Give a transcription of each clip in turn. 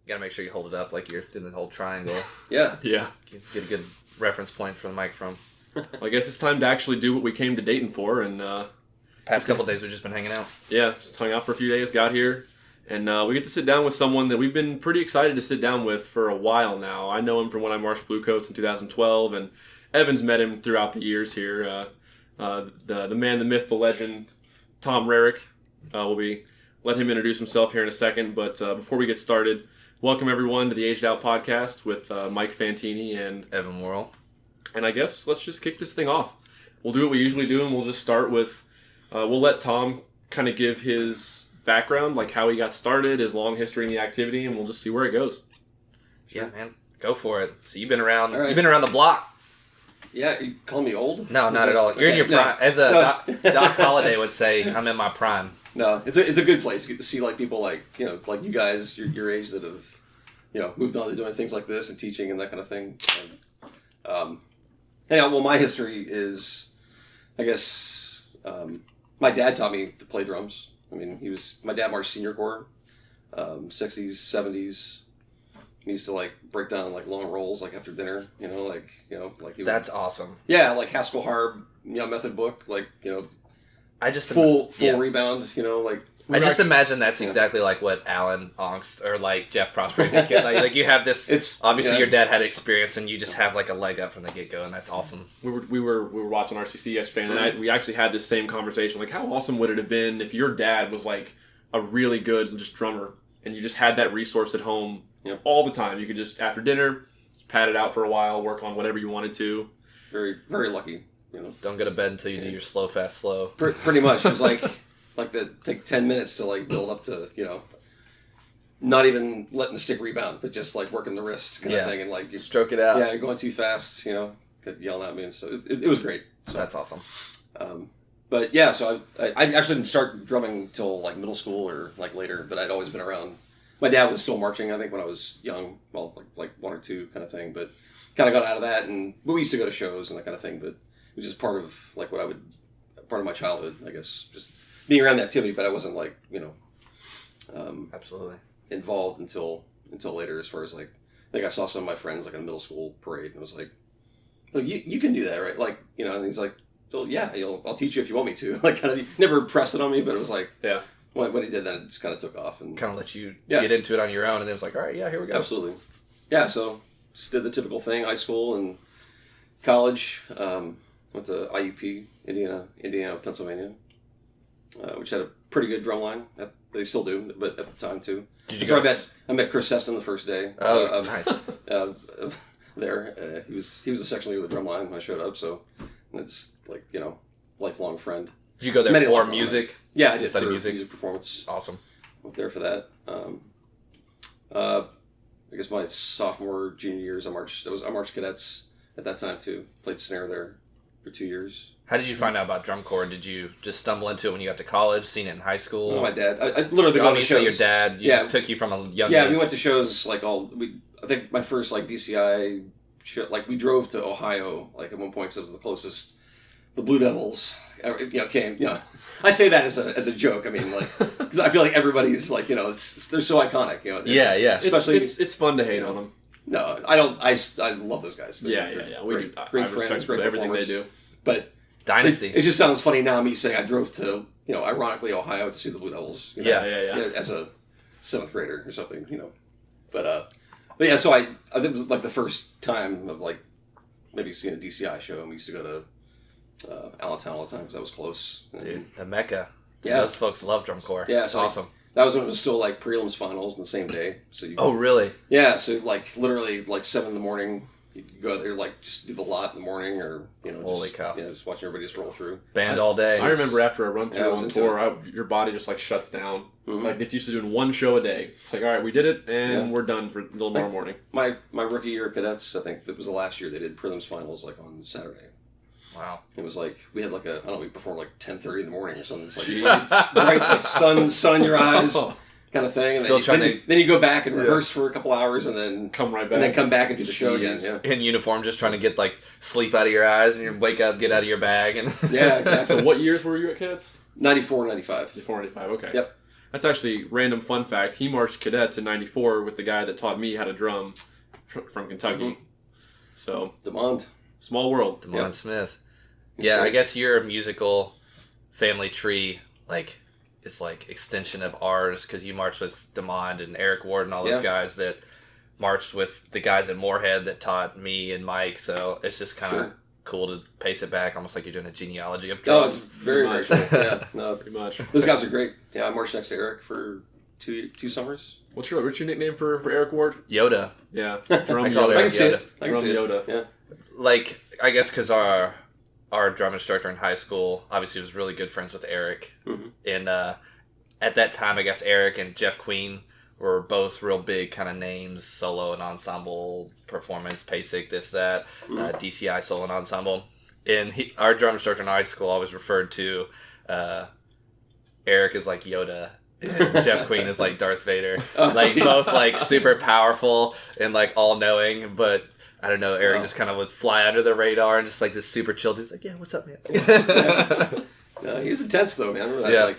You gotta make sure you hold it up like you're doing the whole triangle. Yeah. Get a good reference point for the mic from. Well, I guess it's time to actually do what we came to Dayton for, and Past couple of days we've just been hanging out. yeah, just hung out for a few days, got here, and we get to sit down with someone that we've been pretty excited to sit down with for a while now. I know him from when I marched Bluecoats in 2012, and Evan's met him throughout the years here. The man, the myth, the legend, Tom Rarick. Let him introduce himself here in a second, but before we get started, welcome everyone to the Aged Out Podcast with Mike Fantini and Evan Worrell. And I guess let's just kick this thing off. We'll do what we usually do, and we'll just start with, we'll let Tom kind of give his background, like how he got started, his long history in the activity, and we'll just see where it goes. Sure. Yeah, man. Go for it. So you've been around, right. You've been around the block. Yeah, you calling me old? No, not at all. You're in your prime. As Doc Holliday would say, I'm in my prime. No, it's a good place. You get to see like people like you guys your age that have moved on to doing things like this and teaching and that kind of thing. And, anyhow, well, my history is, I guess, my dad taught me to play drums. I mean, my dad marched senior corps, 60s, 70s. He used to like break down like long rolls like after dinner, like he That's awesome. Yeah, like Haskell Harb, method book, like I just full rebound, like. I just imagine that's exactly like what Alan Ongst or like Jeff Prosper and his kid. Like you have this. It's obviously your dad had experience, and you just have like a leg up from the get go, and that's awesome. We were watching RCC yesterday, and we actually had this same conversation. Like, how awesome would it have been if your dad was like a really good just drummer, and you just had that resource at home all the time? You could just after dinner, pad it out for a while, work on whatever you wanted to. Very, very lucky. Don't go to bed until you do your slow, fast, slow. Pretty much. It was like take 10 minutes to like build up to, not even letting the stick rebound, but just like working the wrist kind of thing. And like you stroke it out. Yeah, you're going too fast, kept yelling at me. And so it was great. So, that's awesome. But yeah, so I actually didn't start drumming until like middle school or like later, but I'd always been around. My dad was still marching, I think, when I was young, well, like 1 or 2 kind of thing, but kind of got out of that. But we used to go to shows and that kind of thing, but it was just part of like part of my childhood, I guess, just being around the activity, but I wasn't like, absolutely involved until later. As far as like, I think I saw some of my friends like in a middle school parade, and I was like, you can do that, right? Like, and he's like, well, yeah, I'll teach you if you want me to. Like, kind of never pressed it on me, but it was like, yeah. When he did that, it just kind of took off and kind of let you get into it on your own, and it was like, all right, yeah, here we go. Absolutely, yeah. So just did the typical thing, high school and college. Went to IUP, Indiana, Pennsylvania, which had a pretty good drum line. They still do, but at the time too. I met Chris Heston the first day. Oh, nice. There, he was the section leader of the drum line when I showed up. So it's like lifelong friend. Did you go there for music? Yeah, I did study for music performance. Awesome. Went there for that. I guess my sophomore, junior years, I marched cadets at that time too. Played snare there for 2 years. How did you find out about drum corps? Did you just stumble into it when you got to college? Seen it in high school? No, my dad. I literally been going to shows. Obviously, your dad just took you from a young age. Yeah, we went to shows like I think my first like DCI show, like we drove to Ohio like at one point because it was the closest. The Blue Devils, came. I say that as a joke. I mean, like, because I feel like everybody's like, they're so iconic. Yeah. Especially, it's fun to hate on them. No, I don't. I love those guys. Yeah. We do. Great I friends, respect great everything they do. But Dynasty. It just sounds funny now. Me saying I drove to, ironically Ohio to see the Blue Devils. Yeah. As a 7th grader or something. But yeah. So I think it was like the first time of like maybe seeing a DCI show, and we used to go to Allentown all the time because that was close. Dude, the Mecca. Yeah. Those folks love drum corps. Yeah, it's awesome. That was when it was still like prelims finals on the same day. So oh, really? Yeah, so like literally like 7 a.m, you go there like just do the lot in the morning or holy cow. Just watching everybody just roll through. Band all day. I remember after a run through on tour, your body just like shuts down. Mm-hmm. Like it's used to doing one show a day. It's like, all right, we did it and we're done for tomorrow morning. My rookie year of cadets, I think it was the last year they did prelims finals like on Saturday. Wow. It was like, we had like we performed like 10:30 in the morning or something. It's like, right, like sun in your eyes kind of thing. And then you go back and rehearse for a couple hours and then come right back. And then come back and do the show again. Yeah. In uniform, just trying to get like sleep out of your eyes and you wake up, get out of your bag. And yeah, exactly. So what years were you at cadets? 94, 95. 94, 95, okay. Yep. That's actually random fun fact. He marched cadets in '94 with the guy that taught me how to drum from Kentucky. Mm-hmm. So Demond. Small world. Demond Smith. That's Yeah, great. I guess your musical family tree is like extension of ours because you marched with Demond and Eric Ward and all those guys that marched with the guys at Moorhead that taught me and Mike. So it's just kind of cool to pace it back, almost like you're doing a genealogy of drums. Oh, it's very, very cool. Yeah, no, Pretty much. those guys are great. Yeah, I marched next to Eric for two summers. What's your nickname for Eric Ward? Yoda. Yeah, drum I call Yoda. it I can see Yoda. it. I can Drum see it. Yoda. Yeah. Like, I guess because our drum instructor in high school obviously was really good friends with Eric. Mm-hmm. And at that time, I guess Eric and Jeff Queen were both real big kind of names, solo and ensemble performance, PASIC, this, that, DCI solo and ensemble. And our drum instructor in high school always referred to Eric as like Yoda. And Jeff Queen is like Darth Vader. Both like super powerful and like all knowing, but I don't know, Eric just kind of would fly under the radar and just like this super chill dude's like, yeah, what's up, man? No, he was intense though, man. Remember that? Yeah. Like,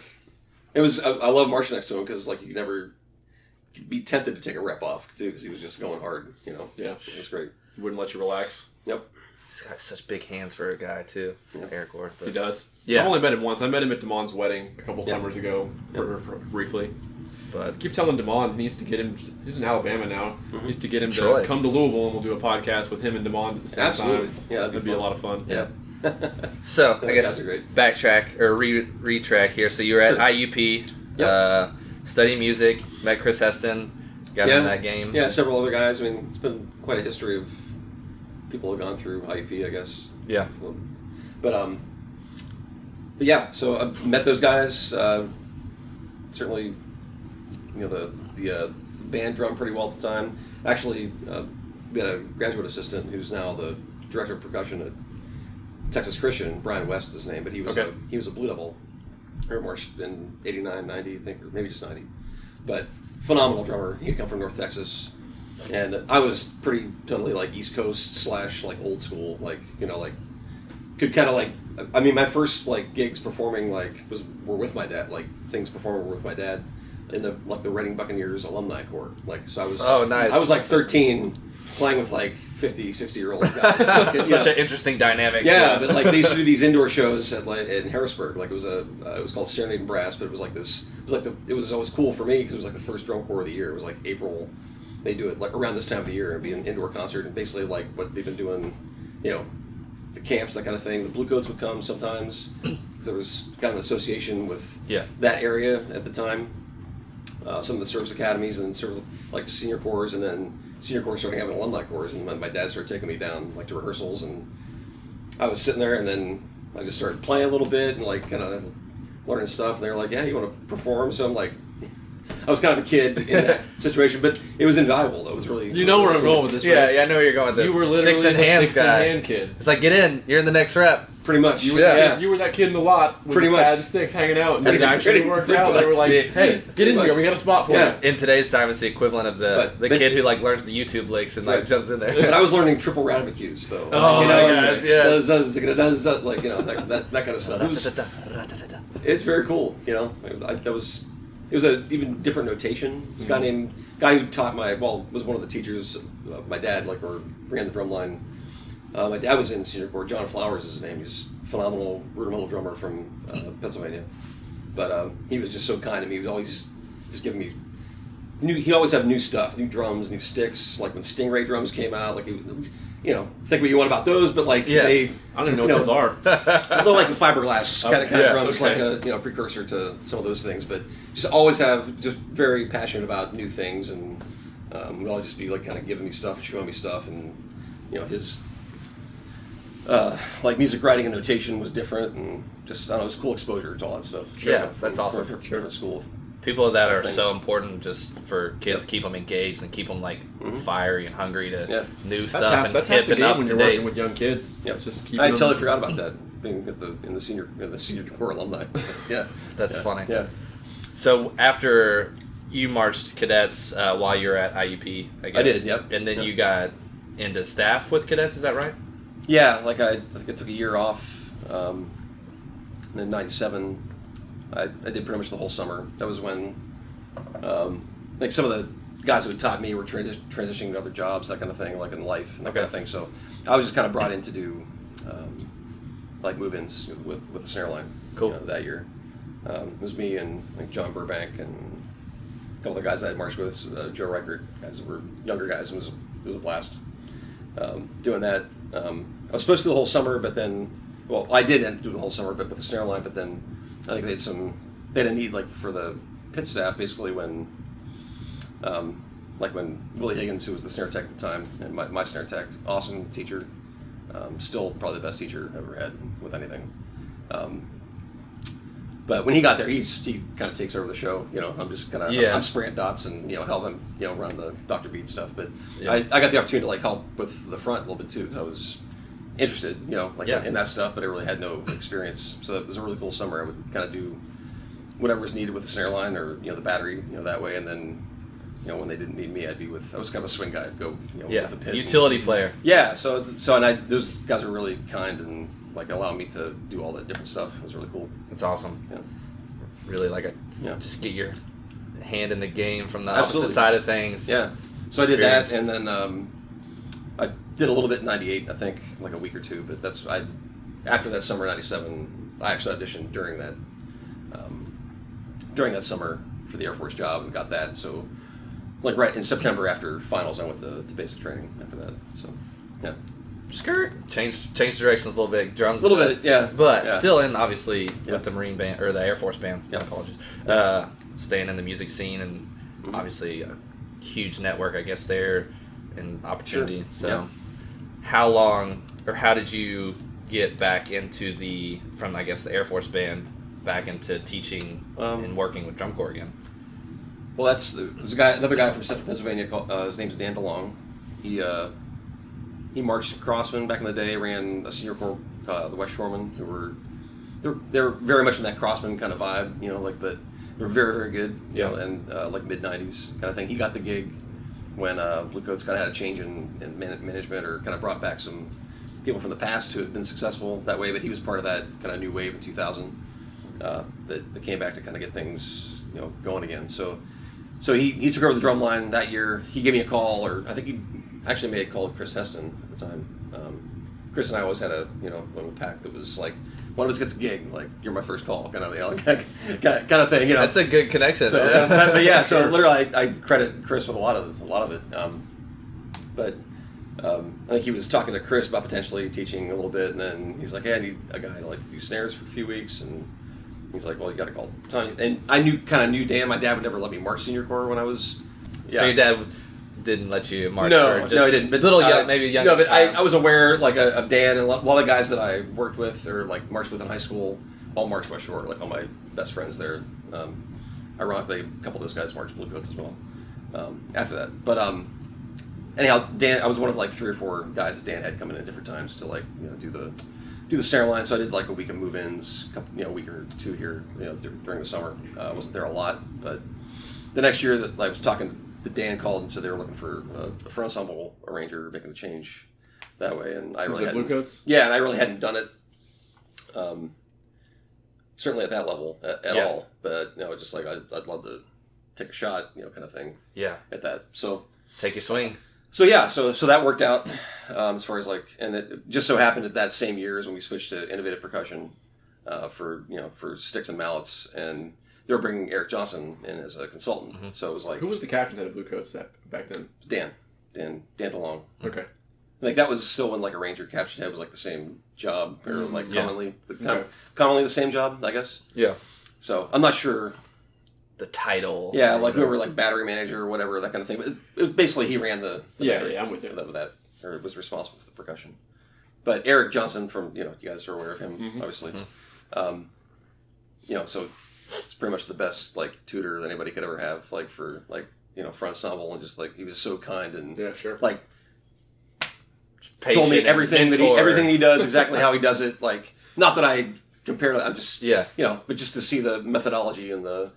it was. I love marching next to him because like you could never be tempted to take a rep off too because he was just going hard. You know. Yeah. It was great. He wouldn't let you relax. Yep. He's got such big hands for a guy too, Eric Ward. But He does. Yeah. I've only met him once. I met him at Demond's wedding a couple summers ago for briefly. But I keep telling Demond he needs to get him. He's in Alabama now. He needs to get him Troy. to come to Louisville, and we'll do a podcast with him and Demond at the same Absolutely. time. Yeah, That'd be a lot of fun. yeah. So I Those guess guys are great. backtrack or retrack here. So you were at IUP, studying music, met Chris Heston, got in that game. Yeah, several other guys. I mean, it's been quite a history of people who have gone through IUP, I guess. Yeah. But yeah, so I met those guys. Certainly, you know, the band drum pretty well at the time. Actually, we had a graduate assistant who's now the director of percussion at Texas Christian. Brian West is his name, but he was a Blue Devil. Or marched in 89, 90, I think, or maybe just 90. But phenomenal drummer. He'd come from North Texas. And I was pretty totally like East Coast / like old school, like, you know, like could kind of like, I mean, my first like gigs performing like were with my dad, like things performing were with my dad in the Reading Buccaneers alumni corps. Like, so I was, nice. I was like 13 playing with like 50, 60-year-old guys. Such an interesting dynamic. Yeah, but like they used to do these indoor shows at in Harrisburg. Like it was called Serenade and Brass, but it was like this. It was always cool for me because it was like the first drum corps of the year. It was like April. They do it like around this time of the year. It'd be an indoor concert and basically like what they've been doing, you know, the camps, that kind of thing. The Bluecoats would come sometimes because there was kind of an association with that area at the time. Some of the service academies and sort of like senior corps, and then senior corps started having alumni corps, and my dad started taking me down like to rehearsals, and I was sitting there, and then I just started playing a little bit and like kind of learning stuff, and they were like, yeah, you want to perform? So I'm like, I was kind of a kid in that situation, but it was invaluable though. It was really You know where I'm going with this, Yeah, right? yeah, I know where you're going with this. You were literally sticks and the hands sticks guy. and hand kid. It's like, get in, you're in the next rep. pretty much. You were, you were that kid in the lot with Pretty his much. pad and sticks hanging out, and it Pretty- actually pretty- worked pretty out. They were much. like, Yeah. hey, get in much. here, we got a spot for Yeah. you. In today's time, it's the equivalent of the But- kid who like learns the YouTube licks and like Right. jumps in there. But I was learning triple Radamacues though. Oh you my know, gosh, and yeah. does like, you know, that kind of stuff. It's very cool, you know. It was a even different notation. It was a guy who taught was one of the teachers of my dad, like, or ran the drum line. My dad was in senior corps. John Flowers is his name. He's a phenomenal rudimental drummer from Pennsylvania. But he was just so kind to me. He was always just giving me he'd always have new stuff, new drums, new sticks. Like when Stingray drums came out, like, you know, think what you want about those, but like I don't even know what those are. they're like the fiberglass kind of drums, okay. like a precursor to some of those things. But just always have just very passionate about new things, and would always just be like kind of giving me stuff and showing me stuff, and you know his like music writing and notation was different, and just I don't know, it was cool exposure to all that stuff. Yeah, that's awesome. From different school. People that are Things. so important just for kids to keep them engaged and keep them like fiery and hungry to new stuff and That's half hip the and game up when to you're date. working with young kids. Yep. Just keep I them. totally forgot about that being in the senior corps alumni. Yeah, That's funny. Yeah. So after you marched cadets while you were at IUP, I guess. I did, yep. And then you got into staff with cadets, is that right? Yeah, like I think I took a year off. And then '97, I did pretty much the whole summer. That was when like some of the guys who had taught me were transitioning to other jobs, that kind of thing, like in life and that kind of thing. So I was just kind of brought in to do like move-ins with the snare line. Cool. That year. It was me and like John Burbank and a couple of guys I had marched with, Joe Reichert, guys that were younger guys. It was a blast doing that. I was supposed to do the whole summer, but then, well, I did end up doing the whole summer, but with the snare line. But then I think they had a need like for the pit staff basically when Willie Higgins, who was the snare tech at the time, and my snare tech, awesome teacher, still probably the best teacher I've ever had with anything. But when he got there, he kind of takes over the show. I'm just kind of I'm spraying dots and help him run the Dr. Beat stuff. But I got the opportunity to like help with the front a little bit too because I was interested in that stuff, but I really had no experience. So it was a really cool summer. I would kind of do whatever was needed with the snare line or the battery that way, and then when they didn't need me, I was kind of a swing guy. I'd go with the pit, utility player. Yeah. So those guys were really kind and like allowed me to do all that different stuff. It was really cool. That's awesome. Yeah. Really just get your hand in the game from the Absolutely. opposite side of things. Yeah. So I did that, and then I did a little bit in '98, I think, like a week or two. But after that summer '97, I actually auditioned during that summer for the Air Force job and got that. So like right in September after finals, I went to basic training after that. So yeah. Skirt. Change directions a little bit. Drums. A little bit, yeah. But still in, obviously, with the Marine band, or the Air Force band, my apologies. Staying in the music scene and obviously a huge network, I guess, there and opportunity. Sure. So how long, or how did you get back into from I guess the Air Force band back into teaching and working with drum corps again? Well, there's another guy from Central Pennsylvania called, his name's Dan DeLong. He marched Crossman back in the day, ran a senior corps, the West Shoremen, who they're very much in that Crossman kind of vibe, but they're very, very good, and like mid-90s kind of thing. He got the gig when Bluecoats kind of had a change in management or kind of brought back some people from the past who had been successful that way, but he was part of that kind of new wave in 2000 that came back to kind of get things, going again. So he took over the drum line that year. He gave me a call, or I think he actually made a call to Chris Heston at the time. Chris and I always had a little pact that was like, one of us gets a gig, like you're my first call, kind of kind of thing. That's a good connection. So, but yeah, so literally, I credit Chris with a lot of it. But I think he was talking to Chris about potentially teaching a little bit, and then he's like, "Hey, I need a guy to like do snares for a few weeks," and he's like, "Well, you got to call Tanya." And I knew Dan. My dad would never let me march senior corps when I was. Yeah. So your dad didn't let you march? No, he didn't. But maybe young. No, but I was aware like of Dan and a lot of guys that I worked with or like marched with in high school. All marched West Shore. Like all my best friends there. Ironically, a couple of those guys marched Bluecoats as well. After that, but anyhow, Dan. I was one of like 3 or 4 guys that Dan had coming in at different times to like do the snare line. So I did like a week of move-ins, a week or 2 here, during the summer. I wasn't there a lot, but the next year that I was talking. The Dan called and said they were looking for a front ensemble arranger making the change that way, and I really hadn't. Bluecoats? Yeah, and I really hadn't done it. Certainly at that level at all, but just like I'd love to take a shot, kind of thing. Yeah. At that, so take your swing. So yeah, so that worked out as far as like, and it just so happened that same year is when we switched to Innovative Percussion for sticks and mallets and. They were bringing Eric Johnson in as a consultant, so it was like... Who was the captain head of Bluecoats back then? Dan DeLong. Okay. I think that was still when like a ranger captain head was like the same job, or like commonly the same job, I guess. Yeah. So I'm not sure... The title. Yeah, like whoever, like battery manager or whatever, that kind of thing. But basically he ran the battery, I'm with you. That, or was responsible for the percussion. But Eric Johnson from, you guys are aware of him, obviously. So... It's pretty much the best like tutor that anybody could ever have, like for like front ensemble, and just like he was so kind and like patient, told me everything everything he does exactly how he does it. Like not that I compare to that, I'm just but just to see the methodology and the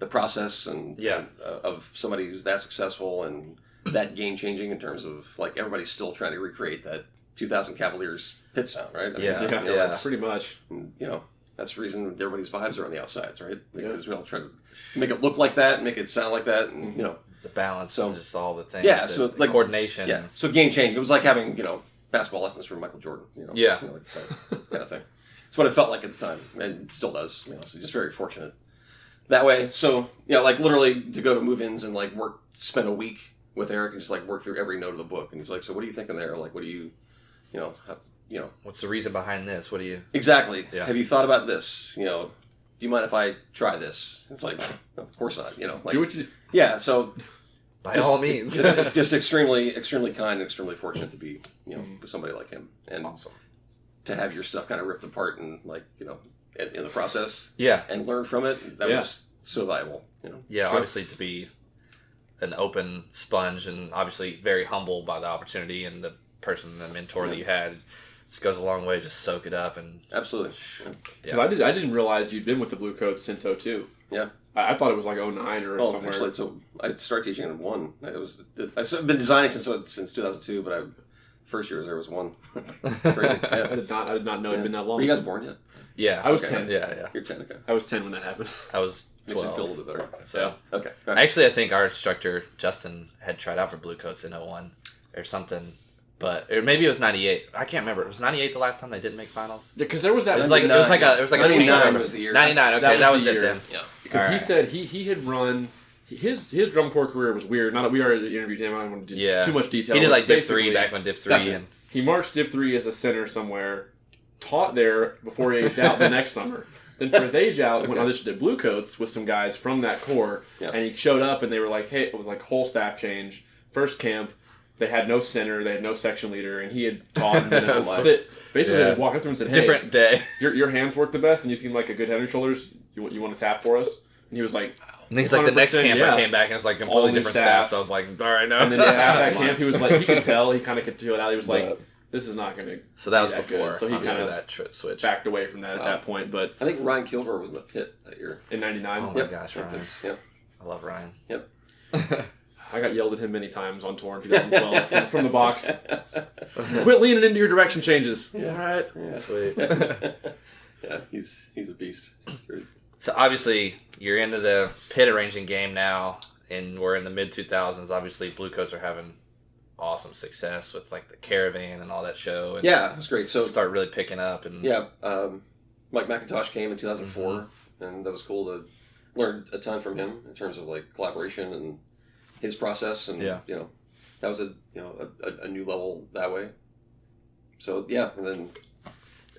process and of somebody who's that successful and that game changing in terms of like everybody's still trying to recreate that 2000 Cavaliers pit sound, right? I mean, pretty much. that's the reason everybody's vibes are on the outsides, right? Because we all try to make it look like that, make it sound like that, and the balance, so just all the things. Yeah, so the coordination. Yeah, so game changing. It was like having basketball lessons from Michael Jordan. Like that kind of thing. It's what it felt like at the time, and still does. So just very fortunate that way. So like literally to go to move-ins and like spend a week with Eric and just like work through every note of the book, and he's like, so what are you thinking there? Like, what do you, what's the reason behind this? What do you exactly? Yeah. Have you thought about this? Do you mind if I try this? It's like, of course not. Like, do what you. Yeah. So by all means, just extremely, extremely kind and extremely fortunate to be with somebody like him, and awesome to have your stuff kind of ripped apart and like in the process, and learn from it. That was so valuable. Yeah, obviously to be an open sponge and obviously very humble by the opportunity and the person, the mentor that you had. It goes a long way. Just soak it up and absolutely. Yeah. I didn't realize you'd been with the Bluecoats since 2002. Yeah. I thought it was like 2009 or somewhere. Actually, so I started teaching in 1. I've been designing since 2002, but first year there was 1. Crazy. Yeah. I did not know it'd been that long. Were you guys born yet? Yeah, I was 10. Yeah. You're 10. Okay. I was 10 when that happened. I was 12. Makes it feel a little bit better. So okay. Actually, I think our instructor Justin had tried out for Bluecoats in 01 or something. Or maybe it was 98. I can't remember. It was 98 the last time they didn't make finals. Because there was that. It was like a 99 was the year. 99. Okay, that was the it year. then. Yeah. Because he said he had run his drum corps career was weird. Not that we already interviewed him. I don't want to do too much detail. He did like Div 3 back when Div 3. Gotcha. And he marched Div 3 as a center somewhere, taught there before he aged out the next summer. Then for his age out, went auditioned at Bluecoats with some guys from that corps, and he showed up and they were like, hey, it was like whole staff change. First camp. They had no center, they had no section leader, and he had taught and been basically they walked up to him and said, hey, different day. Your hands work the best and you seem like a good head and shoulders. You want to tap for us? And he was like, and he's like, the next camp I came back and it was like completely different staff. So I was like, all right, no. And then after that camp, he was like, he could tell, he kind of could feel it out. He was like, this is not going to. So that was that before. Good. So he kind of that switch backed away from that at that point. But I think Ryan Kilgore was in the pit that year in '99. Oh my gosh, Ryan! I love Ryan. Yep. I got yelled at him many times on tour in 2012 from the box. Quit leaning into your direction changes. Yeah. All right. Yeah. Sweet. Yeah, he's a beast. So obviously you're into the pit arranging game now, and we're in the mid 2000s. Obviously, Bluecoats are having awesome success with like the Caravan and all that show. And yeah, it was great. So start really picking up and Mike McIntosh came in 2004, and that was cool to learn a ton from him in terms of like collaboration and his process, and that was a new level that way. So and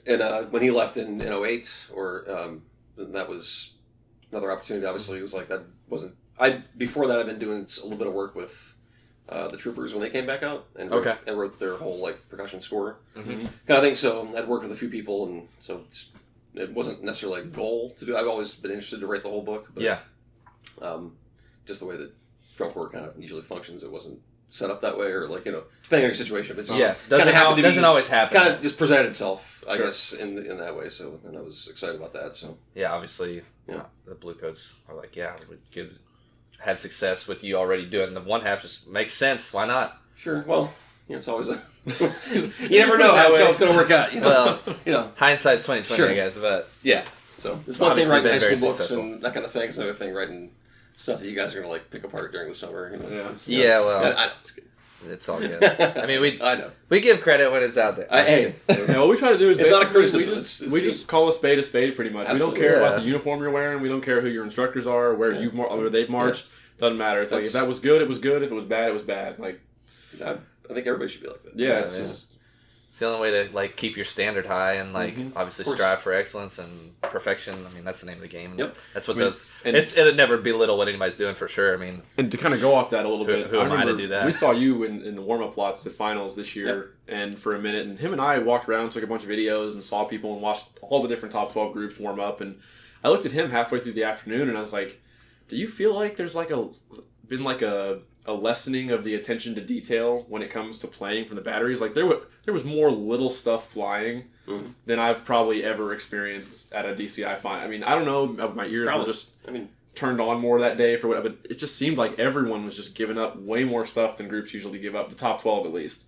then when he left in 08, that was another opportunity. Obviously, it was like before that I'd been doing a little bit of work with the Troopers when they came back out and wrote their whole like percussion score kind of thing. So I'd worked with a few people, and so it wasn't necessarily a goal to do. I've always been interested to write the whole book, but just the way that drum corps kind of usually functions, it wasn't set up that way, or like depending on your situation. But doesn't always happen. Kind of just presented itself, I guess, in that way. So, and I was excited about that. So obviously, the Bluecoats are like, had success with you already doing the one half. Just makes sense. Why not? Sure. Well, it's always you never know how it's going to work out. Well, hindsight's 20/20, I guess. But so it's one thing writing high school books and that kind of thing. It's another thing writing stuff that you guys are going to like pick apart during the summer. It's all good. I mean, we give credit when it's out there. What we try to do is it's not a criticism. We just call a spade pretty much. Absolutely. We don't care about the uniform you're wearing. We don't care who your instructors are, where they've marched. Doesn't matter. It's like if that was good, it was good. If it was bad, it was bad. Like I think everybody should be like that. Yeah, it's just. It's the only way to like keep your standard high and like obviously strive for excellence and perfection. I mean, that's the name of the game. Yep. That's what does. It'd never belittle what anybody's doing for sure. I mean, and to kind of go off that a little bit, who am I to do that? We saw you in the warm up lots at finals this year, and for a minute, and him and I walked around, took a bunch of videos, and saw people and watched all the different top 12 groups warm up. And I looked at him halfway through the afternoon, and I was like, "Do you feel like there's been a lessening of the attention to detail when it comes to playing from the batteries? Like there was more little stuff flying than I've probably ever experienced at a DCI final. I mean, I don't know, my ears were just turned on more that day for whatever, but it just seemed like everyone was just giving up way more stuff than groups usually give up, the top 12 at least.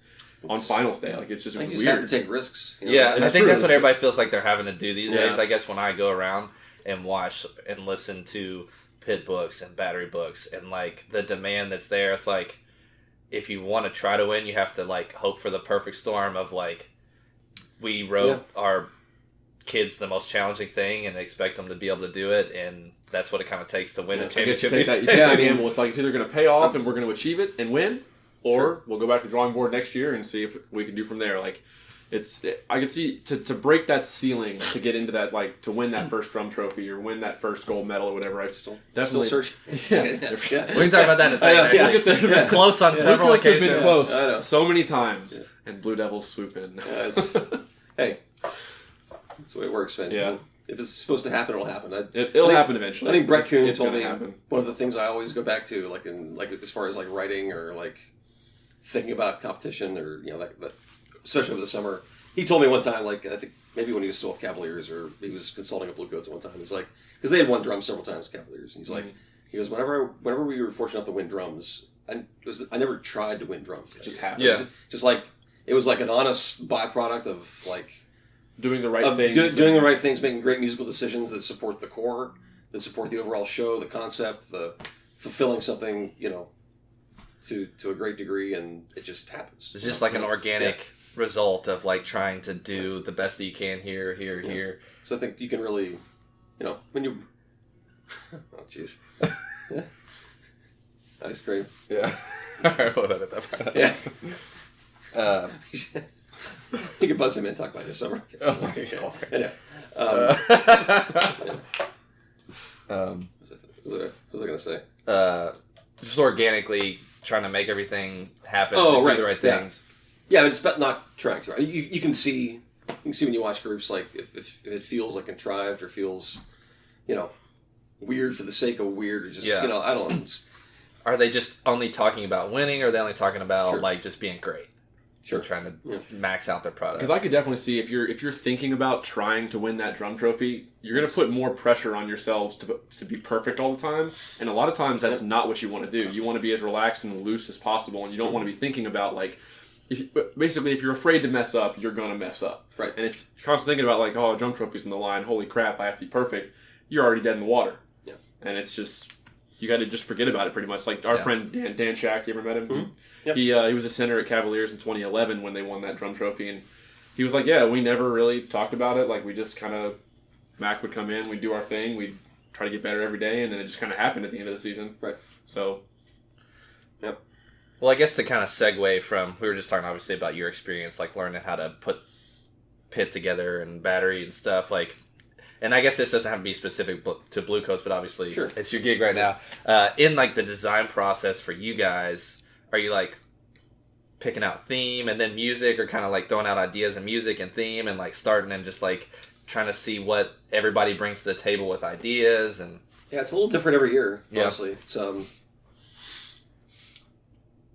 on finals day. Like it's just I think you weird. just have to take risks. You know? Yeah, I think true. that's what everybody feels like they're having to do these Yeah. days. I guess when I go around and watch and listen to pit books and battery books and like the demand that's there, it's like if you want to try to win, you have to like hope for the perfect storm of like we wrote our kids the most challenging thing and expect them to be able to do it, and that's what it kind of takes to win a championship. You take that gamble. It's like it's either going to pay off and we're going to achieve it and win, or we'll go back to the drawing board next year and see if we can do from there. Like I can see to break that ceiling to get into that, like to win that first drum trophy or win that first gold medal or whatever. I still definitely search. Yeah. We can talk about that in a second. Actually. Yeah. Close on several Bluecoats have occasions. been close so many times, and Blue Devils swoop in. Hey, that's the way it works, man. Yeah. If it's supposed to happen, it'll happen. It'll happen eventually. I think Brett Kuhn It's told me happen. one of the things I always go back to, like as far as like writing or like thinking about competition or that, especially over the summer. He told me one time, like I think maybe when he was still with Cavaliers or he was consulting at Bluecoats one time. He's like, because they had won drums several times, Cavaliers, and he's like, he goes, whenever we were fortunate enough to win drums, I never tried to win drums. It just happened. Yeah. Just like it was like an honest byproduct of like. Doing the right things. Doing the right things, making great musical decisions that support the core, that support the overall show, the concept, the fulfilling something, to a great degree, and it just happens. It's just like an organic result of like trying to do the best that you can here. So I think you can really, when you... Oh, jeez. Ice cream. Yeah. All right, we'll edit that part out. Yeah. You can buzz him in, talk about this summer. Oh my god. Yeah. What was I going to say? Just organically trying to make everything happen. Oh, do the right things. Yeah, but it's about not trying to. You can see when you watch groups, like if it feels like contrived or feels, weird for the sake of weird, or just I don't know. Are they just only talking about winning, or are they only talking about like just being great? Sure. Trying to max out their product. Because I could definitely see if you're thinking about trying to win that drum trophy, you're going to put more pressure on yourselves to be perfect all the time. And a lot of times that's not what you want to do. You want to be as relaxed and loose as possible, and you don't want to be thinking about like, if you're afraid to mess up, you're going to mess up. Right. And if you're constantly thinking about like, oh, a drum trophy's in the line, holy crap, I have to be perfect, you're already dead in the water. Yeah. And it's just, you got to just forget about it pretty much. Like our friend Dan Shack, you ever met him? Mm-hmm. Yep. He was a center at Cavaliers in 2011 when they won that drum trophy, and he was like, yeah, we never really talked about it. Like we just kind of, Mac would come in, we'd do our thing, we'd try to get better every day, and then it just kind of happened at the end of the season. Right. So. Yep. Well, I guess to kind of segue from, we were just talking obviously about your experience, like learning how to put pit together and battery and stuff, like, and I guess this doesn't have to be specific to Bluecoats, but obviously it's your gig right now. In like the design process for you guys, are you like picking out theme and then music, or kind of like throwing out ideas and music and theme and like starting and just like trying to see what everybody brings to the table with ideas? And yeah, it's a little different every year, honestly.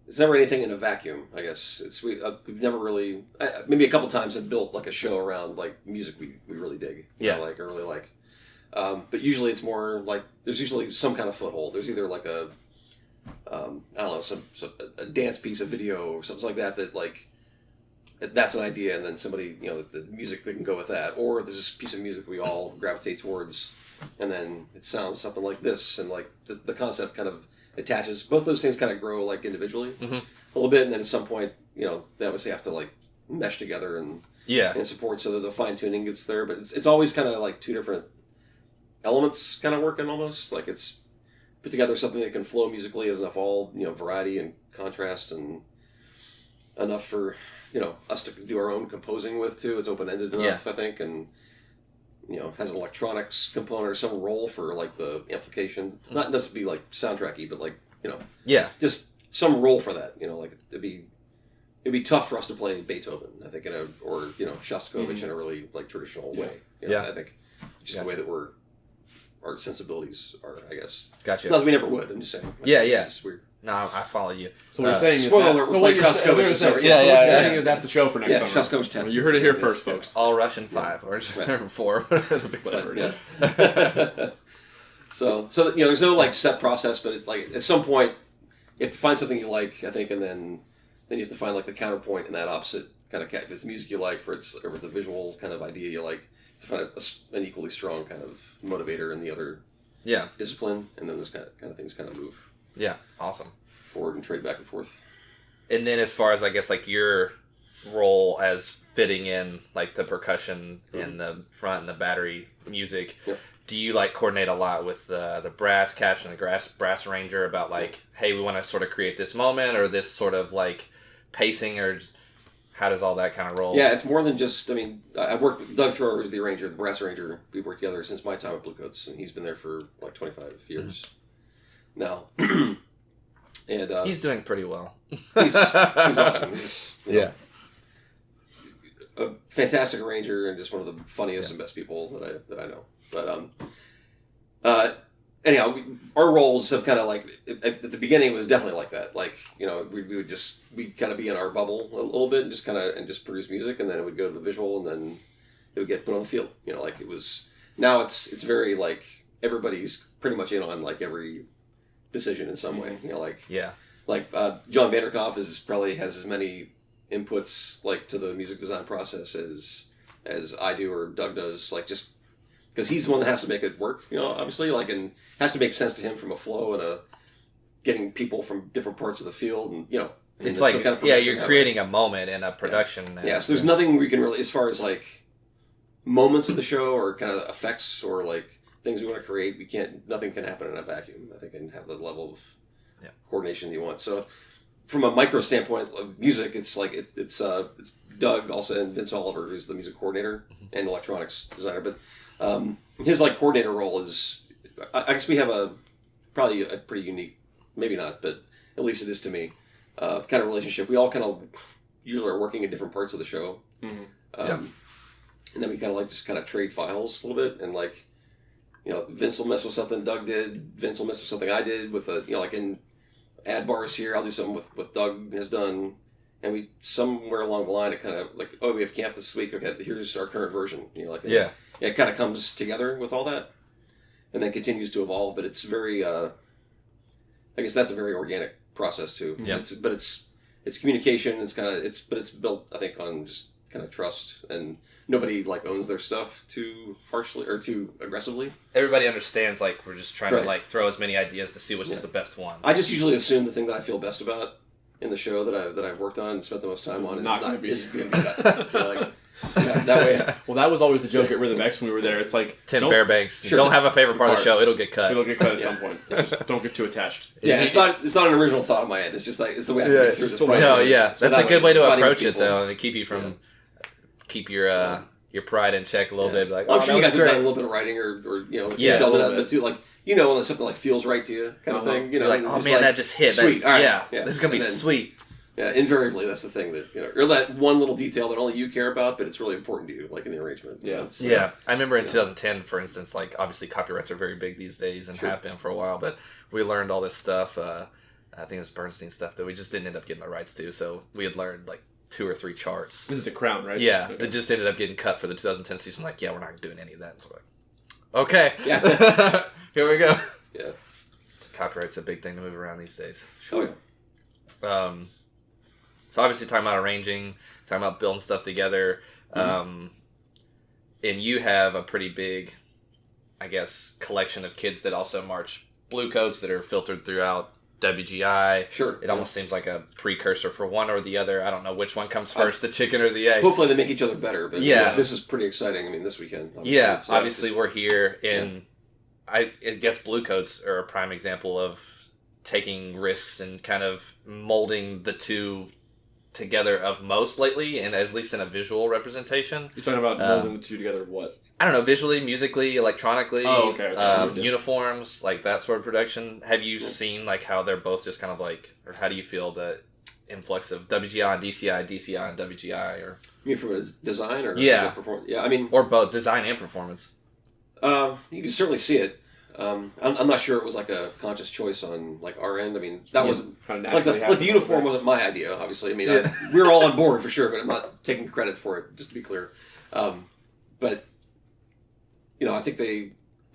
It's never anything in a vacuum, I guess. We've never really, maybe a couple times have built like a show around like music we really dig, or really like. But usually it's more like there's usually some kind of foothold. There's either like a I don't know, a dance piece, a video, or something like that like that's an idea, and then somebody the music that can go with that, or there's this piece of music we all gravitate towards, and then it sounds something like this, and like the concept kind of attaches. Both those things kind of grow like individually a little bit, and then at some point they obviously have to like mesh together and support, so that the fine tuning gets there. But it's always kind of like two different elements kind of working almost like it's put together something that can flow musically, has enough variety and contrast, and enough for us to do our own composing with too. It's open ended enough, I think, and has an electronics component or some role for like the amplification. Not necessarily like soundtracky, but like just some role for that. Like it'd be tough for us to play Beethoven, I think, or Shostakovich in a really like traditional way. I think just the way that our sensibilities are, I guess. Gotcha. Not that we never would. I'm just saying. It's weird. No, I follow you. So what you're saying spoiler is alert, we're playing Shostakovich this summer. What you're saying is that's the show for next summer. Shostakovich 10. Well, you heard it here first, folks. All Russian 5 or 4, whatever it is. So there's no like set process, but like at some point you have to find something you like, I think, and then then you have to find like the counterpoint in that opposite kind of if it's music you like, or it's a visual kind of idea you like, to find an equally strong kind of motivator in the other discipline, and then those kind of things kind of move awesome forward and trade back and forth. And then as far as I guess like your role as fitting in like the percussion and the front and the battery music, do you like coordinate a lot with the brass caption, the brass arranger about like, hey, we want to sort of create this moment or this sort of like pacing, or how does all that kind of roll? Yeah, it's more than just, I mean, I worked with Doug Thrower, who's the arranger, the brass arranger. We've worked together since my time at Bluecoats, and he's been there for like 25 years now. And he's doing pretty well. He's awesome. He's, yeah. A fantastic arranger and just one of the funniest and best people that I know. But anyhow, our roles have kind of like at the beginning it was definitely like that. Like, you know, we'd kind of be in our bubble a little bit and just produce music, and then it would go to the visual, and then it would get put on the field. You know, like it was. Now it's very like everybody's pretty much in on like every decision in some way. You know, like John Vanderkoff probably has as many inputs like to the music design process as I do or Doug does, like just because he's the one that has to make it work, you know, obviously, like, and has to make sense to him from a flow and getting people from different parts of the field, and you know, it's like kind of you're creating a moment in a production. So there's nothing we can really, as far as like moments of the show or kind of effects or like things we want to create, nothing can happen in a vacuum. I think, and have the level of coordination you want. So from a micro standpoint of music, it's like it's Doug also, and Vince Oliver, who's the music coordinator and electronics designer. But his like coordinator role is, I guess we have probably a pretty unique, maybe not, but at least it is to me, kind of relationship. We all kind of usually are working in different parts of the show, and then we kind of like just kind of trade files a little bit, and like, you know, Vince will mess with something Doug did, Vince will mess with something I did with like in ad bars here, I'll do something with what Doug has done, and we somewhere along the line it kind of like, oh, we have camp this week, okay, here's our current version, you know, like it kind of comes together with all that, and then continues to evolve. But it's very I guess that's a very organic process too. It's communication, it's built, I think, on just kind of trust, and nobody like owns their stuff too harshly or too aggressively. Everybody understands, like, we're just trying to like throw as many ideas to see which is the best one. I just usually assume the thing that I feel best about in the show that I've worked on and spent the most time on is not going to be cut. You know, like, that way. Well, that was always the joke at Rhythm X when we were there. It's like Tim Fairbanks. Don't have a favorite part of the show. It'll get cut. It'll get cut at some point. Just don't get too attached. Yeah, it's not an original thought of my end. It's just like it's the way I get through this process. No, that's a good way to approach it, though, and to keep you from keep your pride in check a little bit. Like, I'm sure you guys have done a little bit of writing or you know, dealt with that, but too, like, you know, when something like feels right to you, kind of thing. You know, you're like, oh man, like, that just hit. Sweet. All right. This is gonna be sweet. Yeah, invariably that's the thing that, you know, or that one little detail that only you care about, but it's really important to you, like in the arrangement. Yeah. I remember in 2010, for instance, like obviously copyrights are very big these days and have been for a while, but we learned all this stuff. I think it was Bernstein stuff that we just didn't end up getting the rights to, so we had learned like 2 or 3 charts. This is a Crown, right? Yeah, okay. It just ended up getting cut for the 2010 season. Like, we're not doing any of that. And so we're like, okay, here we go. Yeah, copyright's a big thing to move around these days. Sure. So obviously talking about arranging, talking about building stuff together, and you have a pretty big, I guess, collection of kids that also march Bluecoats that are filtered throughout WGI. Sure. It almost seems like a precursor for one or the other. I don't know which one comes first, the chicken or the egg. Hopefully they make each other better, but this is pretty exciting. I mean, this weekend. Obviously we're here in, I guess Bluecoats are a prime example of taking risks and kind of molding the two together of most lately, and at least in a visual representation. You're talking about molding the two together what? I don't know, visually, musically, electronically, okay. Uniforms, like that sort of production. Have you seen like how they're both just kind of like, or how do you feel the influx of WGI and DCI, DCI and WGI? Or you mean from a design or performance? Yeah, I mean, or both design and performance. You can certainly see it. I'm not sure it was like a conscious choice on like our end. I mean, that wasn't like the uniform wasn't my idea. Obviously, I mean, we were all on board for sure, but I'm not taking credit for it. Just to be clear, but you know, I think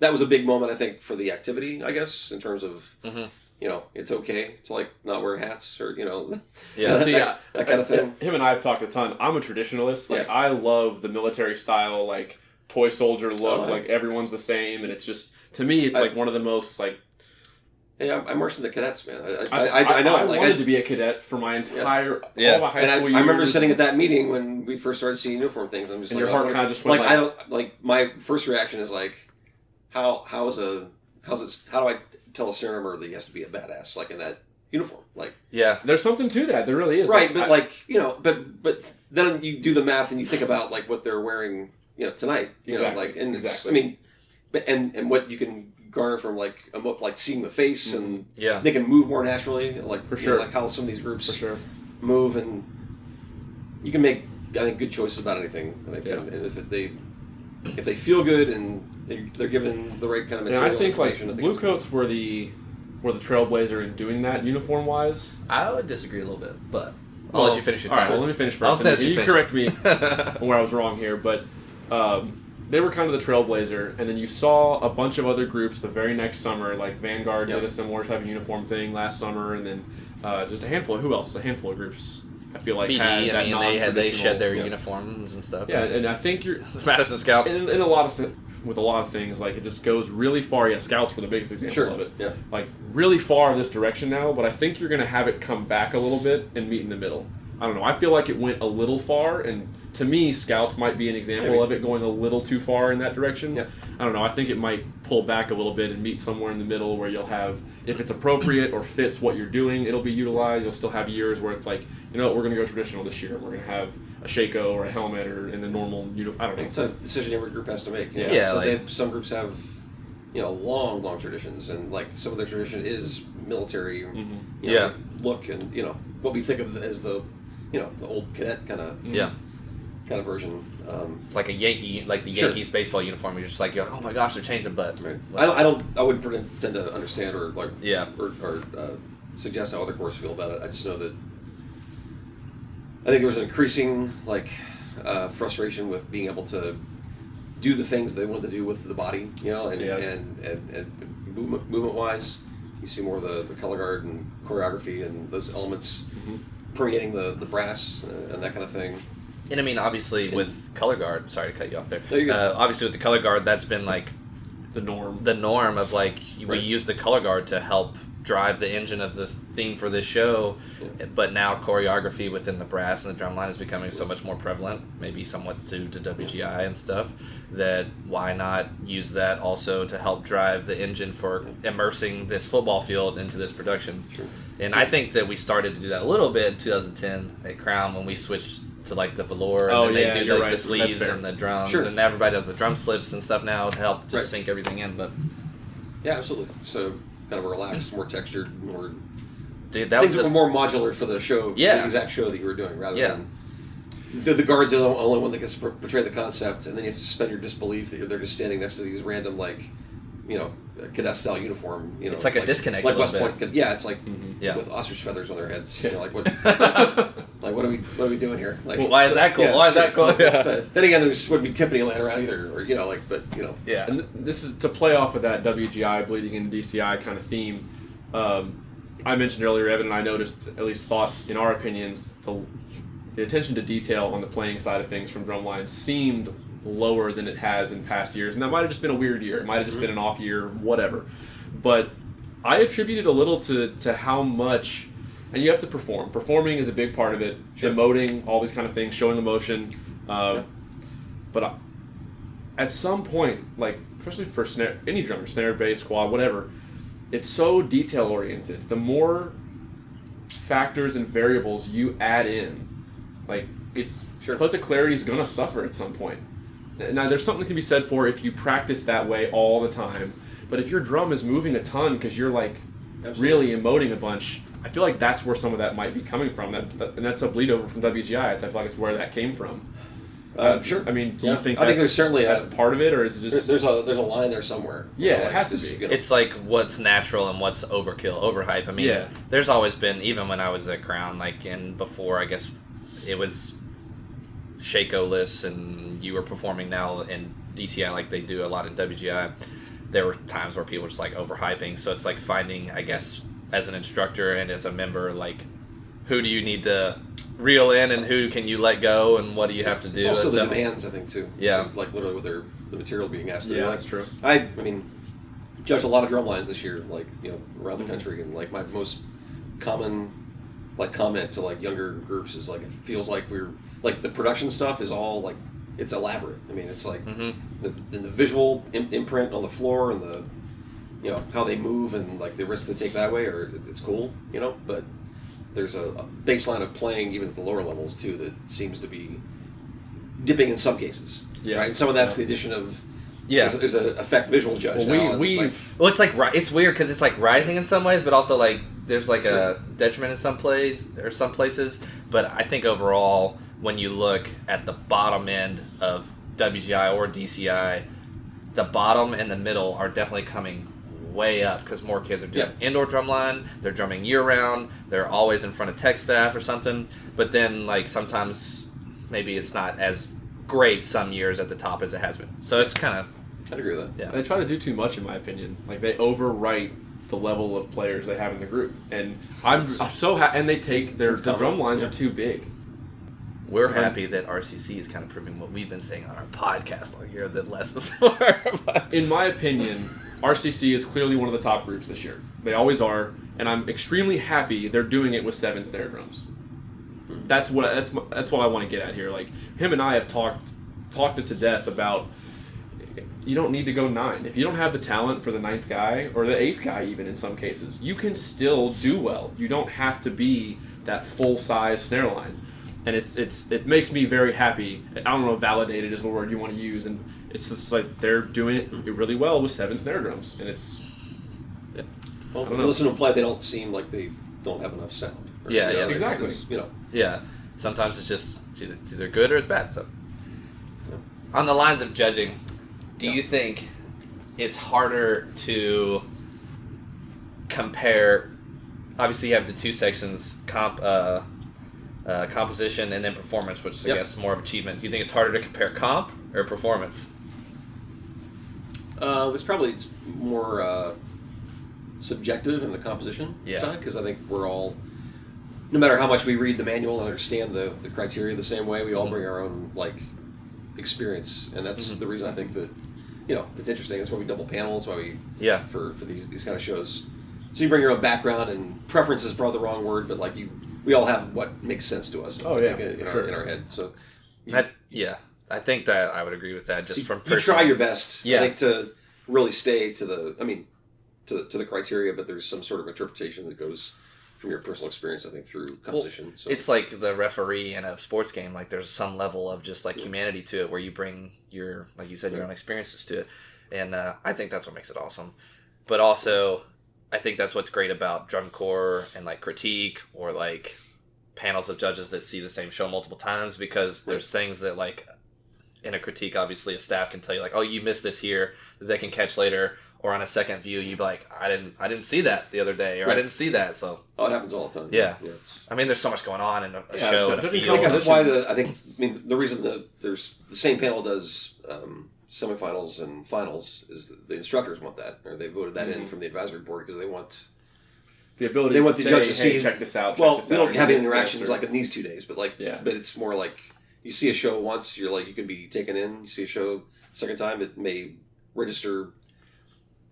that was a big moment. I think for the activity, I guess, in terms of you it's okay to like not wear hats or Yeah. that kind of thing. Him and I have talked a ton. I'm a traditionalist. Like I love the military style, like toy soldier look. Like everyone's the same, and it's just to me, it's like one of the most like. Hey, I'm marching the cadets, man. I know. I wanted to be a cadet for my entire all my high school years. I remember sitting at that meeting when we first started seeing uniform things. I'm just and like, your heart kind of just went like I don't like. My first reaction is like, how do I tell a sternum member that he has to be a badass like in that uniform? Like, yeah, there's something to that. There really is. Right, but but then you do the math and you think about like what they're wearing, tonight. Exactly. I mean, and what you can garner from like seeing the face and they can move more naturally, like for sure, like how some of these groups for sure move, and you can make I think good choices about anything. And if they feel good and they're given the right kind of material. And I think like Bluecoats were the trailblazer in doing that uniform wise. I would disagree a little bit, but I'll let you finish your thought. All right, well, let me finish first. You correct me where I was wrong here, but. They were kind of the trailblazer, and then you saw a bunch of other groups the very next summer, like Vanguard did a similar type of uniform thing last summer, and then just a handful of groups I feel like BD, had that non-traditional. They shed their uniforms and stuff. Yeah, and I think you're Madison Scouts. In a lot of with a lot of things, like it just goes really far. Yeah, Scouts were the biggest example of it. Yeah. Like really far this direction now, but I think you're going to have it come back a little bit and meet in the middle. I don't know. I feel like it went a little far, and to me, Scouts might be an example of it going a little too far in that direction. Yeah. I don't know. I think it might pull back a little bit and meet somewhere in the middle where you'll have, if it's appropriate or fits what you're doing, it'll be utilized. You'll still have years where it's like, we're going to go traditional this year. We're going to have a Shako or a helmet or in the normal, I don't know. It's a decision every group has to make. Yeah. Some groups have, long traditions, and like some of their tradition is military, look, and what we think of as the old cadet kind of version. It's like a Yankee, like the Yankees baseball uniform. You're just like, oh my gosh, they're changing, but right. I wouldn't pretend to understand or like or suggest how other corps feel about it. I just know that I think there was an increasing frustration with being able to do the things they wanted to do with the body, and movement wise, you see more of the color guard and choreography and those elements permeating the brass and that kind of thing. And I mean, obviously, with color guard, sorry to cut you off there. There you go. Obviously, with the color guard, that's been like the norm. The norm of like we use the color guard to help drive the engine of the theme for this show, but now choreography within the brass and the drum line is becoming so much more prevalent, maybe somewhat due to WGI and stuff, that why not use that also to help drive the engine for immersing this football field into this production. Sure. And I think that we started to do that a little bit in 2010 at Crown when we switched to like the velour and then they do the sleeves and the drums, and everybody does the drum slips and stuff now to help just sync everything in. But yeah, absolutely. So kind of relaxed, more textured, more that things that were more modular for the show, the exact show that you were doing, rather than the guards are the only one that gets to portray the concept, and then you have to suspend your disbelief that they're just standing next to these random cadet style uniform. It's like a disconnect, like a West Point. Point. Yeah, it's like with ostrich feathers on their heads. Like what? Like what are we doing here? Like, why is that cool? Why is that cool? But then again, there wouldn't be Tiffany land around either, or Yeah. And this is to play off of that WGI bleeding into DCI kind of theme. I mentioned earlier, Evan and I thought in our opinions, the attention to detail on the playing side of things from drumline seemed lower than it has in past years, and that might have just been a weird year. It might have just been an off year, whatever. But I attributed a little to how much, and you have to perform. Performing is a big part of it. Emoting, all these kind of things, showing emotion. But at some point, like especially for any drummer, snare, bass, quad, whatever, it's so detail oriented. The more factors and variables you add in, like the clarity is gonna suffer at some point. Now, there's something to be said for if you practice that way all the time, but if your drum is moving a ton because you're like really emoting a bunch, I feel like that's where some of that might be coming from. And that's a bleed over from WGI. I feel like it's where that came from. Sure. I mean, do you think I think there's certainly that's part of it, or is it just there's a line there somewhere? Yeah, it has to be. It's like what's natural and what's overkill, overhype. I mean, there's always been, even when I was at Crown, and before, I guess it was Shako-less, and you were performing now in DCI like they do a lot in WGI. There were times where people were just like overhyping, so it's like finding, I guess, as an instructor and as a member, like who do you need to reel in and who can you let go and what do you have to do? It's also the demands, I think, too. Yeah. So, like literally with the material being asked to do. Yeah, that's true. I mean, judged a lot of drum lines this year, like, around the country, and like my most common like comment to like younger groups is like it feels like we're like the production stuff is all like it's elaborate. I mean, it's like the visual imprint on the floor and the how they move and like the risks they take that way, or it's cool, but there's a baseline of playing even at the lower levels too that seems to be dipping in some cases. Yeah. Right. And some of that's the addition of there's an effect visual judge. Well, it's like it's weird because it's like rising in some ways, but also like there's like a detriment in some places. But I think overall, when you look at the bottom end of WGI or DCI, the bottom and the middle are definitely coming way up because more kids are doing indoor drumline. They're drumming year round. They're always in front of tech staff or something. But then like sometimes maybe it's not as great some years at the top as it has been. So it's kind of... I'd agree with that. Yeah. They try to do too much, in my opinion. Like, they overwrite the level of players they have in the group. And I'm so happy... And they take the drum lines are too big. We're happy that RCC is kind of proving what we've been saying on our podcast all year, that less is more. In my opinion, RCC is clearly one of the top groups this year. They always are. And I'm extremely happy they're doing it with 7 snare drums. That's what I want to get at here. Like, him and I have talked it to death about you don't need to go 9. If you don't have the talent for the 9th guy or the 8th guy even in some cases, you can still do well. You don't have to be that full-size snare line. And it makes me very happy. I don't know if validated is the word you want to use, and it's just like they're doing it really well with 7 snare drums, and it's well, when you listen to them play, they don't seem like they don't have enough sound. Yeah, exactly. Yeah, sometimes it's either good or it's bad. So, on the lines of judging, do you think it's harder to compare? Obviously, you have the 2 sections: composition and then performance, which is I guess more of achievement. Do you think it's harder to compare comp or performance? It's more subjective in the composition side, because I think we're all, no matter how much we read the manual and understand the criteria the same way, we all bring our own like experience, and that's the reason I think that it's interesting. That's why we double panel. That's why we for these kind of shows. So you bring your own background, and preference is probably the wrong word, but like we all have what makes sense to us. In our head. So I think that I would agree with that. Just from you try your best. I think to really stay to the criteria, but there's some sort of interpretation that goes from your personal experience, I think, through composition. Well, so it's like the referee in a sports game. Like there's some level of just like humanity to it, where you bring your, like you said, your own experiences to it, and I think that's what makes it awesome. But also, I think that's what's great about drum corps and like critique or like panels of judges that see the same show multiple times, because there's things that like in a critique, obviously a staff can tell you like, oh, you missed this here that they can catch later, or on a second view you'd be like, I didn't see that the other day, or I didn't see that. So it happens all the time. Yeah. I mean, there's so much going on in a show and a field. I think that's why the reason that there's the same panel does semifinals and finals is the instructors want that, or they voted that in from the advisory board because they want the ability. They want to the judge to see. Check this out. Well, we don't have any interactions like in these 2 days, but but it's more like you see a show once, you're like you can be taken in. You see a show second time, it may register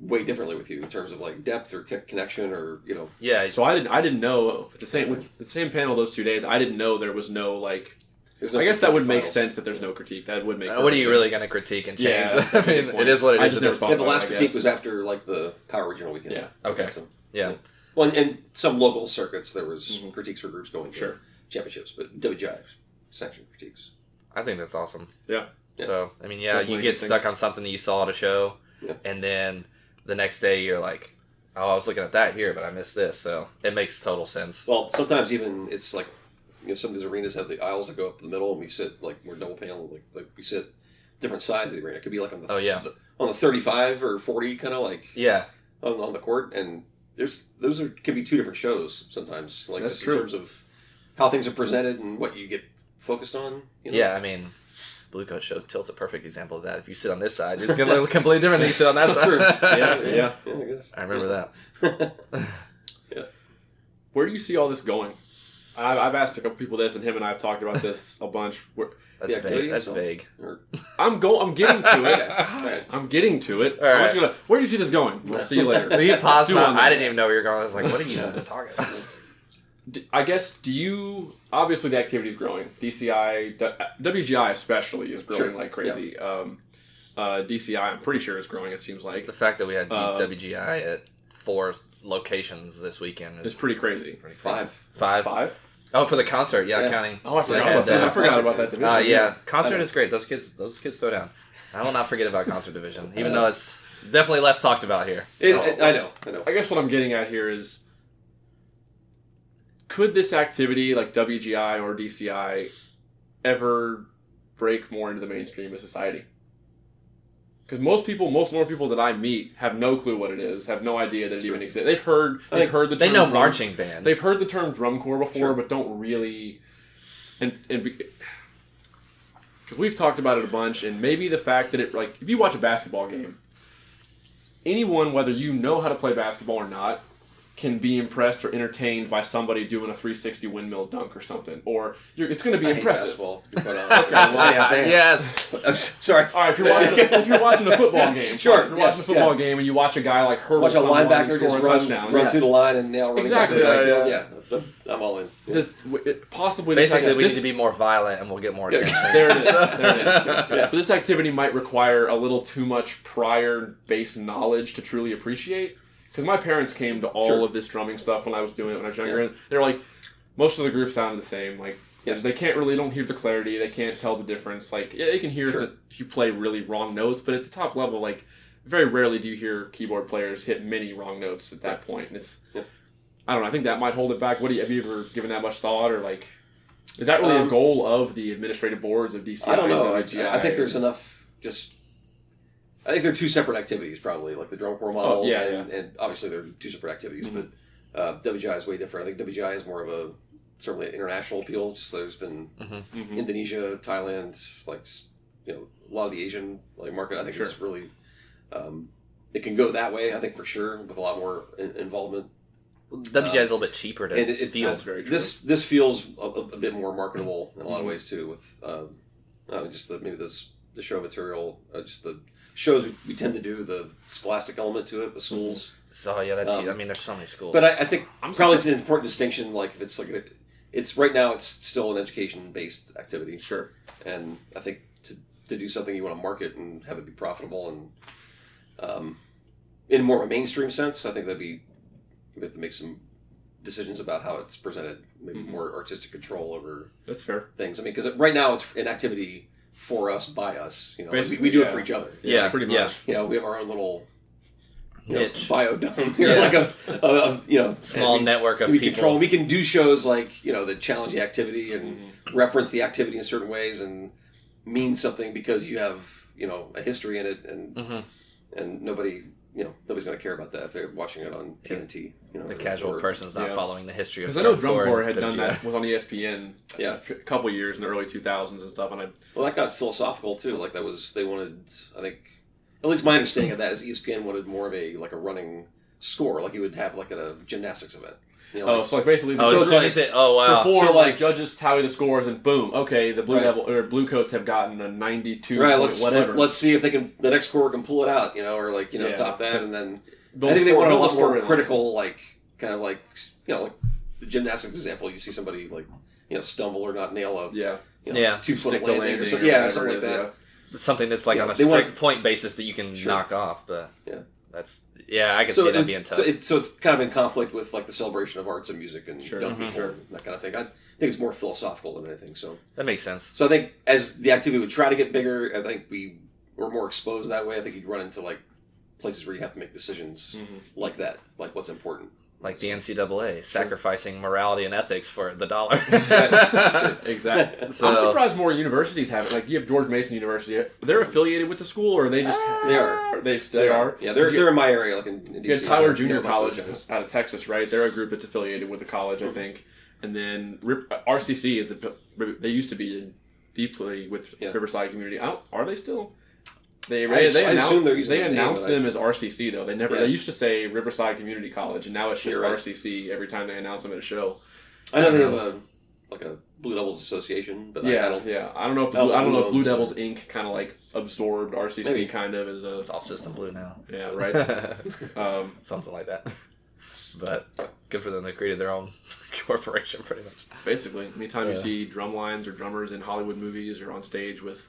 way differently with you in terms of like depth or connection, or Yeah. So I didn't know with the same panel those 2 days. I didn't know there was no like. I guess that would make sense that there's no critique. That would make. What are you really going to critique and change? Yeah, I mean, it is what it is. The last critique was after like the Power Regional weekend. Yeah. Okay. So, yeah. Well, and some local circuits there was critiques for groups going to championships, but WGI section critiques. I think that's awesome. Yeah. So I mean, you get stuck on something that you saw at a show, and then the next day you're like, oh, I was looking at that here, but I missed this. So it makes total sense. Well, sometimes even it's like, some of these arenas have the aisles that go up the middle, and we sit like we're double panel, like we sit different sides of the arena. It could be like on the on the 35 or 40 kind of like on the court, and could be 2 different shows sometimes. Like that's just true. In terms of how things are presented and what you get focused on. Yeah, I mean, Bluecoats shows Tilt's a perfect example of that. If you sit on this side, it's going to look completely different than you sit on that side. Yeah, I guess. I remember that. Yeah. where do you see all this going? I've asked a couple people this, and him and I have talked about this a bunch. That's vague. That's vague. I'm getting to it. Right. I'm getting to it. All right. I'm just gonna. Where do you see this going? We'll see you later. You paused. on I didn't even know where you're going. I was like, what are you talking about? I guess, obviously the activity is growing. DCI, WGI especially is growing like crazy. Yeah. DCI, I'm pretty sure is growing, it seems like. The fact that we had WGI at 4 locations this weekend is pretty crazy. Five? Oh, for the concert, counting. Oh, I forgot about that. I forgot about that division. Yeah, concert is great. Those kids throw down. I will not forget about concert division, even though it's definitely less talked about here. I know. I guess what I'm getting at here is, could this activity, like WGI or DCI, ever break more into the mainstream of society? Because most normal people that I meet have no clue what it is, have no idea that it even exists. They've heard the term. They know marching band. They've heard the term drum corps before, but don't really. And because we've talked about it a bunch, and maybe the fact that it, like, if you watch a basketball game, anyone, whether you know how to play basketball or not, can be impressed or entertained by somebody doing a 360 windmill dunk or something, or it's going to be impressive. Basketball, to be quite honest. Okay, yes. Sorry. All right, if you're watching a football game, sure. If you're watching a football game and you watch a guy like hurdle watch a someone linebacker and score just a run touchdown, through the line and nail running exactly. back to the field. I'm all in. Possibly, basically, we need to be more violent and we'll get more attention. There it is. But this activity might require a little too much prior base knowledge to truly appreciate. Because my parents came to all of this drumming stuff when I was doing it when I was younger, and they're like, most of the groups sounded the same. Like, they don't hear the clarity, they can't tell the difference. Like, they can hear that you play really wrong notes, but at the top level, like, very rarely do you hear keyboard players hit many wrong notes at that point. And it's, I don't know, I think that might hold it back. Have you ever given that much thought, or like, is that really a goal of the administrative boards of DCI? I don't know. and WGI? I think there's enough I think they're two separate activities, probably, like the drum corps model, and obviously they're two separate activities, but WGI is way different. I think WGI is more of certainly an international appeal, just there's been Indonesia, Thailand, like, just, a lot of the Asian market, I think it's really, it can go that way, I think, for sure, with a lot more involvement. WGI is a little bit cheaper to feel. That's very true. This feels a bit more marketable in a lot of ways, too, with just the show material, just the shows we tend to do, the scholastic element to it, the schools. So that's there's so many schools. But I think probably it's an important distinction. Like, if it's it's right now, it's still an education based activity. Sure. And I think to do something you want to market and have it be profitable and in more of a mainstream sense, I think we have to make some decisions about how it's presented, maybe more artistic control over. That's fair. Things. I mean, because right now it's an activity for us, by us. We do it for each other. Yeah, pretty much. Yeah. We have our own little niche biodome here, of small network of we people. Control. We can do shows like that challenge the activity and reference the activity in certain ways and mean something because you have a history in it, and nobody's going to care about that if they're watching it on TNT. The casual person's not following the history of. Because I know Drum Corps had done that, was on ESPN a couple years in the early 2000s and stuff. And that got philosophical too. Like, they wanted, I think, at least my understanding of that is ESPN wanted more of a running score, like you would have like at a gymnastics event. So like basically, wow. Before judges tally the scores and boom, okay, the Bluecoats have gotten a 92 whatever. Let's see if they can. The next score can pull it out, or top that, and then I think they wanted a lot more critical, like the gymnastics example. You see somebody stumble or not nail a 2-foot landing or something. Something like that. Something that's on a strict point basis that you can knock off, but that's. Yeah, I can see that being tough. So it's kind of in conflict with the celebration of arts and music and young people and that kind of thing. I think it's more philosophical than anything. So that makes sense. So I think as the activity would try to get bigger, I think we were more exposed that way. I think you'd run into places where you have to make decisions like that, like what's important. Like the NCAA, sacrificing morality and ethics for the dollar. Exactly. So, I'm surprised more universities have it. Like, you have George Mason University. They're affiliated with the school, or are they just... They are. They are? Yeah, they're in my area, in DC. You have Tyler Junior College out of Texas, right? They're a group that's affiliated with the college, I think. And then RCC is they used to be deeply with Riverside Community. Are they still? They I assume they're using they the name, announced but them as RCC though. They never. Yeah. They used to say Riverside Community College, and now it's just You're right. RCC every time they announce them at a show. I know they have a Blue Devils Association, but I don't know if I don't know if Blue Devils Inc. kind of like absorbed RCC Maybe. kind of as a. It's all System Blue now. Yeah, right. Something like that. But good for them. They created their own corporation, pretty much. Basically, anytime you see drum lines or drummers in Hollywood movies or on stage with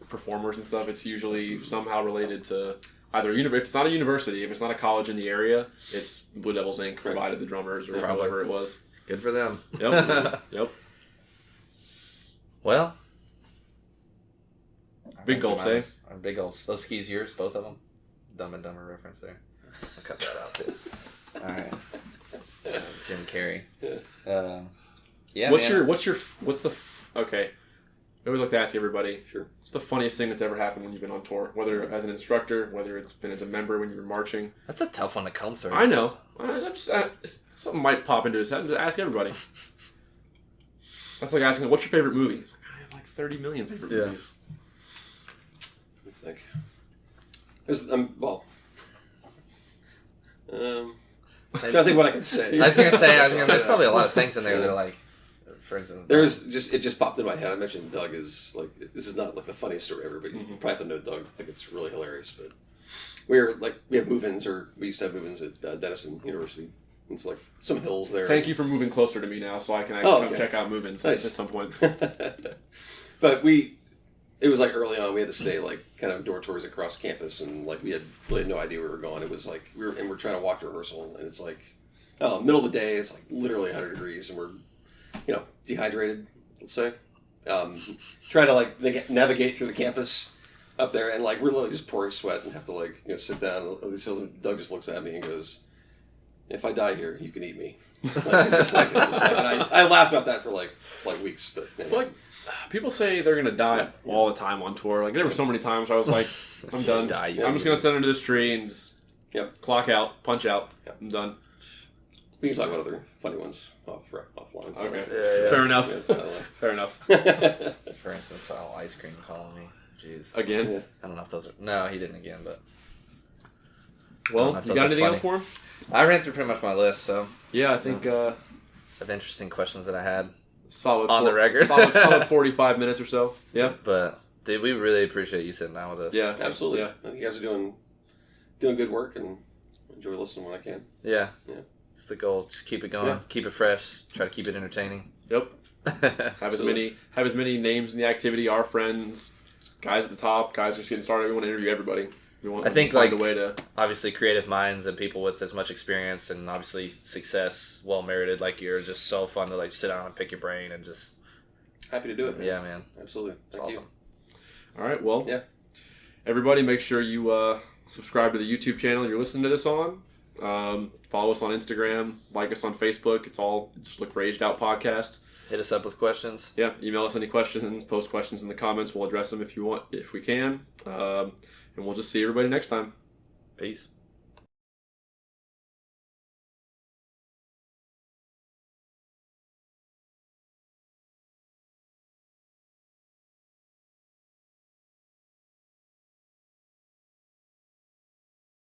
performers and stuff, it's usually somehow related to either if it's not a university, if it's not a college in the area, it's Blue Devils Inc. provided the drummers or whatever it was. Good for them. Yep. Yep. Well, big gulps, eh? Big gulps. Those skis yours, both of them. Dumb and Dumber reference there. I'll cut that out too. All right. Jim Carrey. Yeah. Okay. I always like to ask everybody. Sure. What's the funniest thing that's ever happened when you've been on tour? Whether as an instructor, whether it's been as a member when you've been marching. That's a tough one to come through. I know. Something might pop into his head. Ask everybody. That's like asking, what's your favorite movie? It's like, I have like 30 million favorite movies. I trying to think what I could say. I was gonna say, there's probably a lot of things in there that are like, for instance, it just popped in my head. I mentioned Doug is like, this is not like the funniest story ever, but you probably have to know Doug. I think it's really hilarious. But we have move-ins, or we used to have move-ins at Denison University. It's like some hills there. Thank you for moving closer to me now, so I can come check out move-ins at some point. But it was like early on, we had to stay like kind of dormitories across campus, and like we had really no idea where we were going. It was like we're trying to walk to rehearsal, and it's like middle of the day. It's like literally 100 degrees, and we're dehydrated. Let's say, trying to like navigate through the campus up there, and like we're literally just pouring sweat and have to like sit down. And Doug just looks at me and goes, "If I die here, you can eat me." Like, I laughed about that for like weeks, but anyway. People say they're going to die all the time on tour. Like, there were so many times where I was like, I'm done. I'm just going to sit under this tree and just clock out, punch out. Yep. I'm done. We can talk about other funny ones offline. Okay. Fair enough. Fair enough. For instance, ice cream calling me. Jeez. Again? Yeah. I don't know if those are... No, he didn't again, but... Well, you got anything else for him? I ran through pretty much my list, so... Yeah, I think... of interesting questions that I had. Solid on the record. solid 45 minutes or so. Yeah. But, dude, we really appreciate you sitting down with us. Yeah, absolutely. Yeah. I think you guys are doing good work, and enjoy listening when I can. Yeah. It's the goal. Just keep it going. Keep it fresh. Try to keep it entertaining. Yep. have as many names in the activity. Our friends, guys at the top, guys just getting started. We want to interview everybody. I think find a way to obviously creative minds and people with as much experience and obviously success, well merited like you're, just so fun to like sit down and pick your brain and just happy to do it. Man. Yeah, man. Absolutely. It's awesome. All right, well, everybody, make sure you subscribe to the YouTube channel you're listening to this on. Follow us on Instagram, like us on Facebook. It's all just look for Aged Out Podcast. Hit us up with questions. Yeah, email us any questions, post questions in the comments. We'll address them if we can. And we'll just see everybody next time. Peace.